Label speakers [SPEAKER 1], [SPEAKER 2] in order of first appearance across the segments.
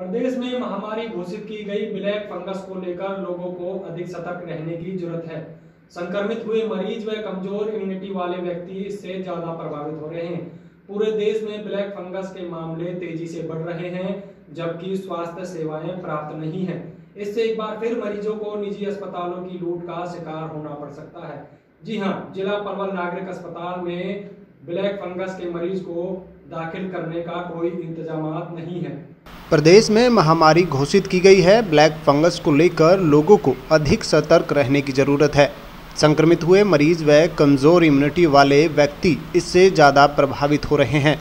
[SPEAKER 1] प्रदेश में महामारी घोषित की गई ब्लैक फंगस को लेकर लोगों को अधिक सतर्क रहने की जरूरत है। संक्रमित हुए मरीज व कमजोर इम्यूनिटी वाले व्यक्ति इससे ज्यादा प्रभावित हो रहे हैं। पूरे देश में ब्लैक फंगस के मामले तेजी से बढ़ रहे हैं, जबकि स्वास्थ्य सेवाएं प्राप्त नहीं हैं। इससे एक बार फिर मरीजों को निजी अस्पतालों की लूट का शिकार होना पड़ सकता है। जी हां, जिला पलवल नागरिक अस्पताल में ब्लैक फंगस के मरीज को दाखिल करने का कोई इंतजाम नहीं है।
[SPEAKER 2] प्रदेश में महामारी घोषित की गई है। ब्लैक फंगस को लेकर लोगों को अधिक सतर्क रहने की जरूरत है। संक्रमित हुए मरीज व कमज़ोर इम्यूनिटी वाले व्यक्ति इससे ज़्यादा प्रभावित हो रहे हैं।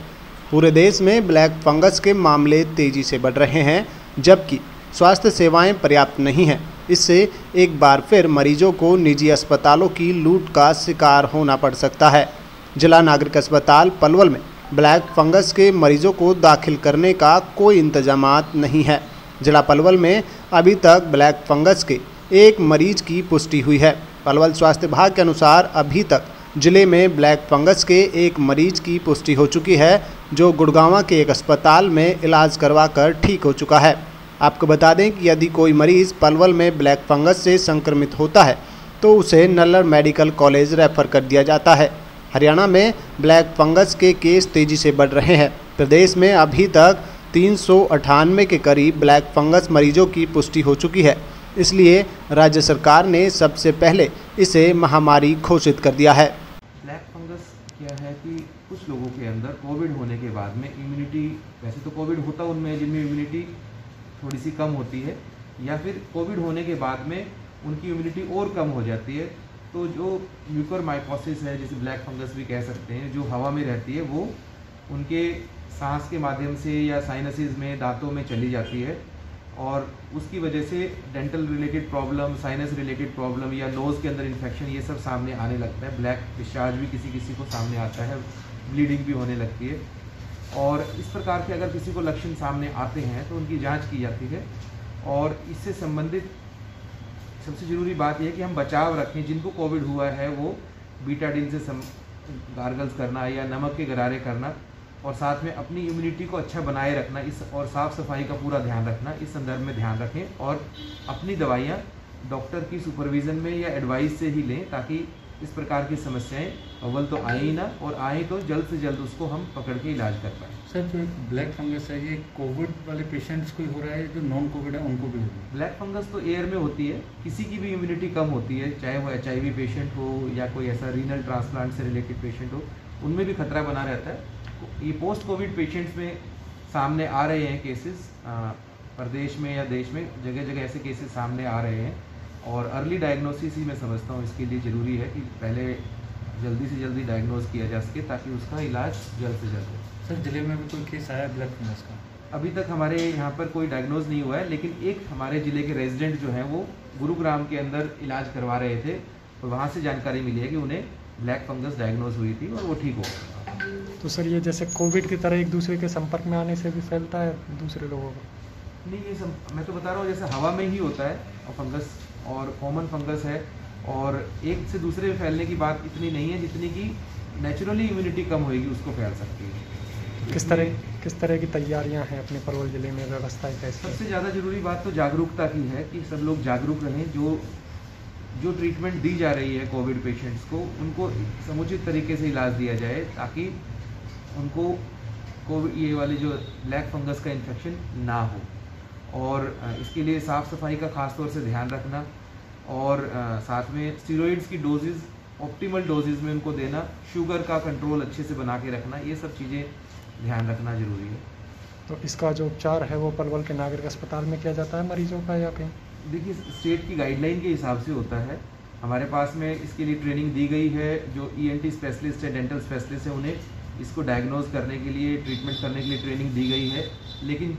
[SPEAKER 2] पूरे देश में ब्लैक फंगस के मामले तेज़ी से बढ़ रहे हैं, जबकि स्वास्थ्य सेवाएं पर्याप्त नहीं हैं। इससे एक बार फिर मरीजों को निजी अस्पतालों की लूट का शिकार होना पड़ सकता है। जिला नागरिक अस्पताल पलवल में ब्लैक फंगस के मरीजों को दाखिल करने का कोई इंतजामात नहीं है। जिला पलवल में अभी तक ब्लैक फंगस के एक मरीज की पुष्टि हुई है। पलवल स्वास्थ्य विभाग के अनुसार अभी तक जिले में ब्लैक फंगस के एक मरीज की पुष्टि हो चुकी है, जो गुड़गांव के एक अस्पताल में इलाज करवाकर ठीक हो चुका है। आपको बता दें कि यदि कोई मरीज़ पलवल में ब्लैक फंगस से संक्रमित होता है तो उसे नल्लर मेडिकल कॉलेज रेफर कर दिया जाता है। हरियाणा में ब्लैक फंगस के केस तेज़ी से बढ़ रहे हैं। प्रदेश में अभी तक 398 के करीब ब्लैक फंगस मरीजों की पुष्टि हो चुकी है। इसलिए राज्य सरकार ने सबसे पहले इसे महामारी घोषित कर दिया है।
[SPEAKER 3] ब्लैक फंगस क्या है कि कुछ लोगों के अंदर कोविड होने के बाद में इम्यूनिटी, वैसे तो कोविड होता उनमें जिनमें इम्यूनिटी थोड़ी सी कम होती है, या फिर कोविड होने के बाद में उनकी इम्यूनिटी और कम हो जाती है, तो जो म्यूकोरमाइकोसिस है, जिसे ब्लैक फंगस भी कह सकते हैं, जो हवा में रहती है, वो उनके सांस के माध्यम से या साइनसिस में, दांतों में चली जाती है, और उसकी वजह से dental related problem, sinus related problem या नोज़ के अंदर इन्फेक्शन, ये सब सामने आने लगता है। ब्लैक डिस्चार्ज भी किसी किसी को सामने आता है, ब्लीडिंग भी होने लगती है। और इस प्रकार के अगर किसी को लक्षण सामने आते हैं तो उनकी जांच की जाती है। और इससे संबंधित सबसे ज़रूरी बात यह है कि हम बचाव रखें। जिनको कोविड हुआ है वो बीटाडिन से गार्गल्स करना या नमक के गरारे करना, और साथ में अपनी इम्यूनिटी को अच्छा बनाए रखना, इस और साफ़ सफाई का पूरा ध्यान रखना, इस संदर्भ में ध्यान रखें। और अपनी दवाइयाँ डॉक्टर की सुपरविज़न में या एडवाइस से ही लें, ताकि इस प्रकार की समस्याएं अव्वल तो आए ही ना, और आए तो जल्द से जल्द उसको हम पकड़ के इलाज कर पाएँ।
[SPEAKER 4] सर, जो ब्लैक फंगस है, ये कोविड वाले पेशेंट्स को ही हो रहा है, जो नॉन कोविड है उनको भी हो रहा है?
[SPEAKER 3] ब्लैक फंगस तो एयर में होती है, किसी की भी इम्यूनिटी कम होती है, चाहे वो HIV पेशेंट हो या कोई ऐसा रीनल ट्रांसप्लांट से रिलेटेड पेशेंट हो, उनमें भी खतरा बना रहता है। ये पोस्ट कोविड पेशेंट्स में सामने आ रहे हैं केसेस, प्रदेश में या देश में जगह जगह ऐसे केसेस सामने आ रहे हैं, और अर्ली डायग्नोसिस ही मैं समझता हूँ इसके लिए ज़रूरी है कि पहले जल्दी से जल्दी डायग्नोज किया जा सके, ताकि उसका इलाज जल्द से जल्द हो।
[SPEAKER 4] सर, जिले में भी कोई केस आया ब्लैक फंगस का?
[SPEAKER 3] अभी तक हमारे यहाँ पर कोई डायग्नोज नहीं हुआ है, लेकिन एक हमारे ज़िले के रेजिडेंट जो हैं वो गुरुग्राम के अंदर इलाज करवा रहे थे, और वहाँ से जानकारी मिली है कि उन्हें ब्लैक फंगस डायग्नोज हुई थी और वो ठीक हो गए।
[SPEAKER 1] तो सर, ये जैसे कोविड की तरह एक दूसरे के संपर्क में आने से भी फैलता है दूसरे लोगों को?
[SPEAKER 3] नहीं, ये सब मैं तो बता रहा हूँ, जैसे हवा में ही होता है और फंगस, और कॉमन फंगस है, और एक से दूसरे में फैलने की बात इतनी नहीं है जितनी कि नेचुरली इम्यूनिटी कम होएगी उसको फैल सकती है।
[SPEAKER 1] किस तरह की तैयारियां हैं अपने पलवल जिले में, व्यवस्थाएं कैसी?
[SPEAKER 3] सबसे ज़्यादा ज़रूरी बात तो जागरूकता की है कि सब लोग जागरूक रहें। जो ट्रीटमेंट दी जा रही है कोविड पेशेंट्स को, उनको समुचित तरीके से इलाज दिया जाए, ताकि उनको कोविड ये वाले जो ब्लैक फंगस का इन्फेक्शन ना हो। और इसके लिए साफ़ सफाई का ख़ास तौर से ध्यान रखना, और साथ में स्टीरॉइड्स की डोजेज़ ऑप्टिमल डोजेज़ में उनको देना, शुगर का कंट्रोल अच्छे से बना के रखना, ये सब चीज़ें ध्यान रखना ज़रूरी है।
[SPEAKER 1] तो इसका जो उपचार है वो पलवल के नागरिक अस्पताल में किया जाता है मरीजों का, या कहीं?
[SPEAKER 3] देखिए, स्टेट की गाइडलाइन के हिसाब से होता है। हमारे पास में इसके लिए ट्रेनिंग दी गई है। जो ENT स्पेशलिस्ट है, डेंटल स्पेशलिस्ट है, उन्हें इसको डायग्नोज करने के लिए, ट्रीटमेंट करने के लिए ट्रेनिंग दी गई है। लेकिन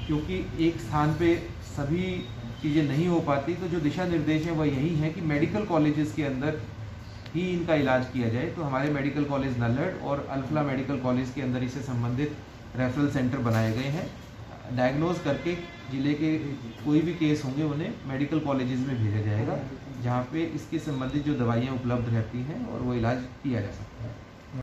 [SPEAKER 3] क्योंकि एक स्थान पे सभी चीज़ें नहीं हो पाती, तो जो दिशा निर्देश हैं वह यही है कि मेडिकल कॉलेजेस के अंदर ही इनका इलाज किया जाए। तो हमारे मेडिकल कॉलेज नल्लड़ और अल्फला मेडिकल कॉलेज के अंदर इससे संबंधित रेफरल सेंटर बनाए गए हैं। डायग्नोज करके जिले के कोई भी केस होंगे उन्हें मेडिकल कॉलेजेस में भेजा जाएगा, जहाँ पे इसके संबंधित जो दवाइयाँ उपलब्ध रहती हैं और वो इलाज किया जा सकता है।